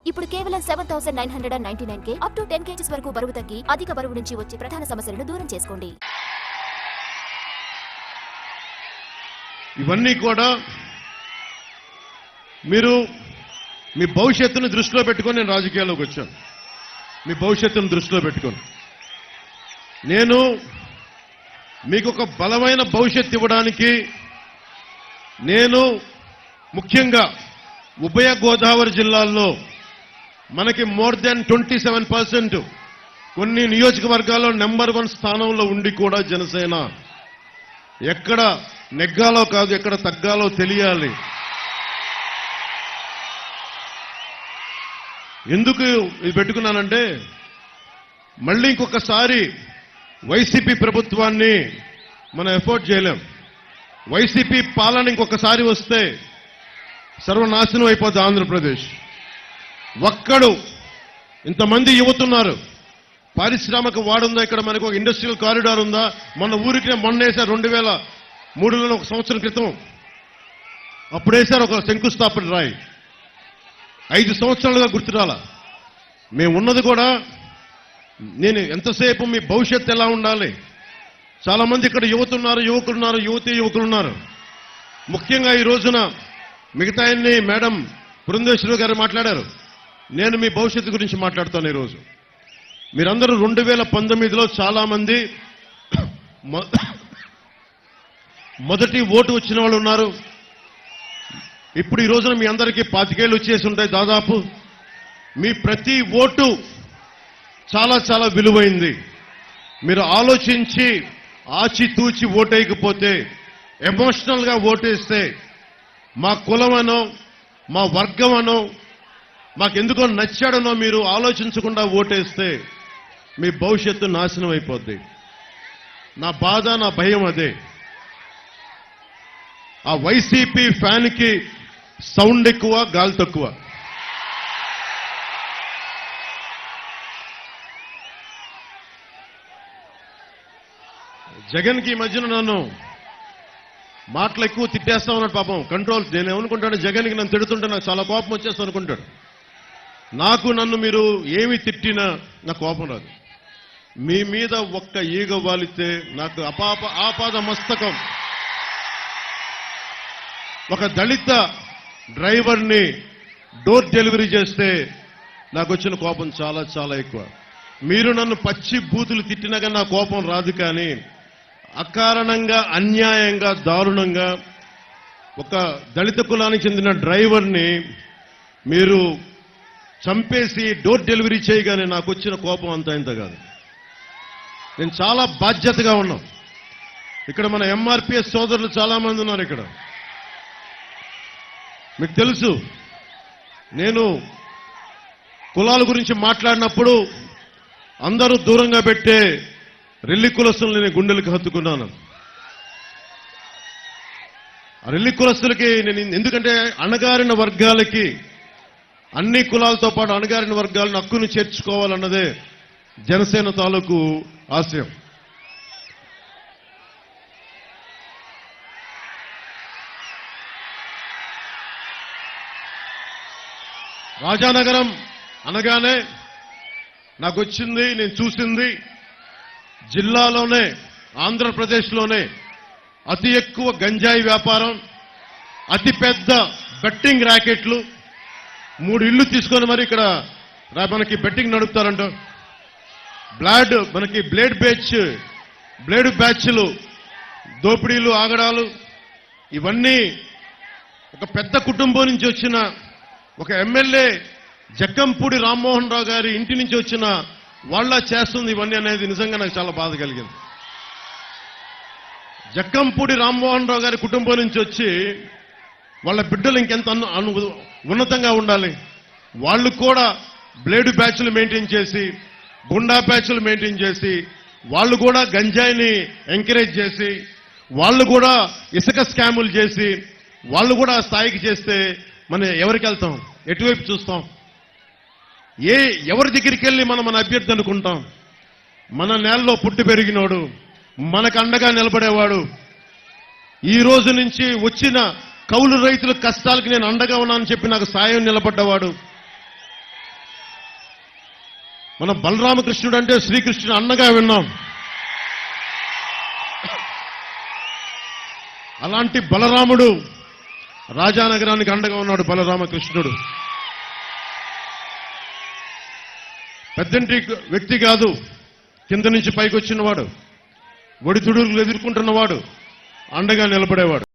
ఇప్పుడు కేవలం 7,999 up to 10 kgs వరకు బరువు తగ్గి అధిక బరువు నుంచి వచ్చే ప్రధాన సమస్యలను దూరం చేసుకోండి. ఇవన్నీ కూడా మీరు మీ భవిష్యత్తును దృష్టిలో పెట్టుకొని నేను రాజకీయాల్లోకి వచ్చాను. మీ భవిష్యత్తును దృష్టిలో పెట్టుకొని నేను మీకు ఒక బలమైన భవిష్యత్తు ఇవ్వడానికి నేను ముఖ్యంగా ఉభయ గోదావరి జిల్లాల్లో మనకి మోర్ దెన్ 27% కొన్ని నియోజకవర్గాల్లో నెంబర్ 1 స్థానంలో ఉండి కూడా జనసేన ఎక్కడ నెగ్గాలో కాదు ఎక్కడ తగ్గాలో తెలియాలి. ఎందుకు ఇది పెట్టుకున్నానంటే మళ్ళీ ఇంకొకసారి వైసీపీ ప్రభుత్వాన్ని మనం ఎఫోర్డ్ చేయలేం. వైసీపీ పాలన ఇంకొకసారి వస్తే సర్వనాశనం అయిపోతుంది ఆంధ్రప్రదేశ్. ఒక్కడు ఇంతమంది యువతున్నారు, పారిశ్రామిక వాడుందా, ఇక్కడ మనకు ఒక ఇండస్ట్రియల్ కారిడార్ ఉందా? మొన్న వేశారు 2003లో ఒక సంవత్సరం క్రితం అప్పుడేశారు ఒక శంకుస్థాపన రాయి. 5 సంవత్సరాలుగా గుర్తురాల. మేము ఉన్నది కూడా నేను ఎంతసేపు మీ భవిష్యత్తు ఎలా ఉండాలి. చాలా మంది ఇక్కడ యువతున్నారు, యువకులున్నారు. ముఖ్యంగా ఈ రోజున మిగతా మేడం పురంధేశ్వరి గారు మాట్లాడారు. నేను మీ భవిష్యత్తు గురించి మాట్లాడుతాను. ఈరోజు మీరందరూ 2019లో చాలా మంది మొదటి ఓటు వచ్చిన వాళ్ళు ఉన్నారు. ఇప్పుడు ఈ రోజున మీ అందరికీ 25 ఏళ్ళు వచ్చేసి ఉంటాయి దాదాపు. మీ ప్రతి ఓటు చాలా చాలా విలువైంది. మీరు ఆలోచించి ఆచితూచి ఓటేయకపోతే, ఎమోషనల్గా ఓటేస్తే, మా కులమనో మా వర్గమనో మాకెందుకో నచ్చాడనో మీరు ఆలోచించకుండా ఓటేస్తే మీ భవిష్యత్తు నాశనం అయిపోద్ది. నా బాధ, నా భయం అదే. ఆ వైసీపీ ఫ్యాన్కి సౌండ్ ఎక్కువ, గాలి తక్కువ. జగన్కి ఈ మధ్యన నన్ను మాటలు ఎక్కువ తిట్టేస్తా ఉన్నాడు పాపం. కంట్రోల్ నేను ఏమనుకుంటాను, జగన్కి నన్ను తిడుతుంటే నాకు చాలా కోపం వచ్చేస్తా అనుకుంటాడు. నన్ను మీరు ఏమి తిట్టినా నాకు కోపం రాదు. మీ మీద ఒక్క ఈగ వాలితే నాకు ఆపాద మస్తకం. ఒక దళిత డ్రైవర్ని డోర్ డెలివరీ చేస్తే నాకు వచ్చిన కోపం చాలా చాలా ఎక్కువ. మీరు నన్ను పచ్చి బూతులు తిట్టినా కానీ నా కోపం రాదు. కానీ అకారణంగా, అన్యాయంగా, దారుణంగా ఒక దళిత కులానికి చెందిన డ్రైవర్ని మీరు చంపేసి డోర్ డెలివరీ చేయగానే నాకు వచ్చిన కోపం అంత ఇంత కాదు. నేను చాలా బాధ్యతగా ఉన్నాం. ఇక్కడ మన ఎంఆర్పిఎస్ సోదరులు చాలా మంది ఉన్నారు. ఇక్కడ మీకు తెలుసు, నేను కులాల గురించి మాట్లాడినప్పుడు అందరూ దూరంగా పెట్టే రెల్లి కులస్తులు నేను గుండెలకు హత్తుకున్నాను. ఆ రెల్లి కులస్తులకి నేను ఎందుకంటే అణగారిన వర్గాలకి, అన్ని కులాలతో పాటు అణగారిన వర్గాలను హక్కును చేర్చుకోవాలన్నదే జనసేన తాలూకు ఆశయం. రాజానగరం అనగానే నాకు వచ్చింది, నేను చూసింది, జిల్లాలోనే ఆంధ్రప్రదేశ్లోనే అతి ఎక్కువ గంజాయి వ్యాపారం, అతి పెద్ద బెట్టింగ్ ర్యాకెట్లు, 3 ఇళ్లు తీసుకొని మరి ఇక్కడ మనకి బెట్టింగ్ నడుపుతారంట. మనకి బ్లేడ్ బ్యాచ్లు, దోపిడీలు, ఆగడాలు, ఇవన్నీ ఒక పెద్ద కుటుంబం నుంచి వచ్చిన ఒక ఎమ్మెల్యే జక్కంపూడి రామ్మోహన్ రావు గారి ఇంటి నుంచి వచ్చిన వాళ్ళ చేస్తుంది ఇవన్నీ అనేది నిజంగా నాకు చాలా బాధ కలిగింది. జక్కంపూడి రామ్మోహన్ రావు గారి కుటుంబం నుంచి వచ్చి వాళ్ళ బిడ్డలు ఇంకెంత ఉన్నతంగా ఉండాలి. వాళ్ళు కూడా బ్లేడ్ బ్యాచ్లు మెయింటైన్ చేసి, గుండా బ్యాచ్లు మెయింటైన్ చేసి, వాళ్ళు కూడా గంజాయిని ఎంకరేజ్ చేసి, వాళ్ళు కూడా ఇసుక స్కాములు చేసి, వాళ్ళు కూడా ఆ స్థాయికి చేస్తే మనం ఎవరికి వెళ్తాం? ఎటువైపు చూస్తాం? ఎవరి దగ్గరికి వెళ్ళి మన అభ్యర్థి అనుకుంటాం? మన నేలలో పుట్టి పెరిగినోడు, మనకు అండగా నిలబడేవాడు, ఈ రోజు నుంచి వచ్చిన కౌలు రైతుల కష్టాలకు నేను అండగా ఉన్నానని చెప్పి నాకు సాయం నిలబడ్డవాడు, మన బలరామకృష్ణుడు అంటే శ్రీకృష్ణుడు అన్నగా విన్నాం. అలాంటి బలరాముడు రాజానగరానికి అండగా ఉన్నాడు. బలరామకృష్ణుడు పెద్దంటి వ్యక్తి కాదు, కింద నుంచి పైకి వచ్చినవాడు, ఒడిదుడుకులు ఎదుర్కొంటున్నవాడు, అండగా నిలబడేవాడు.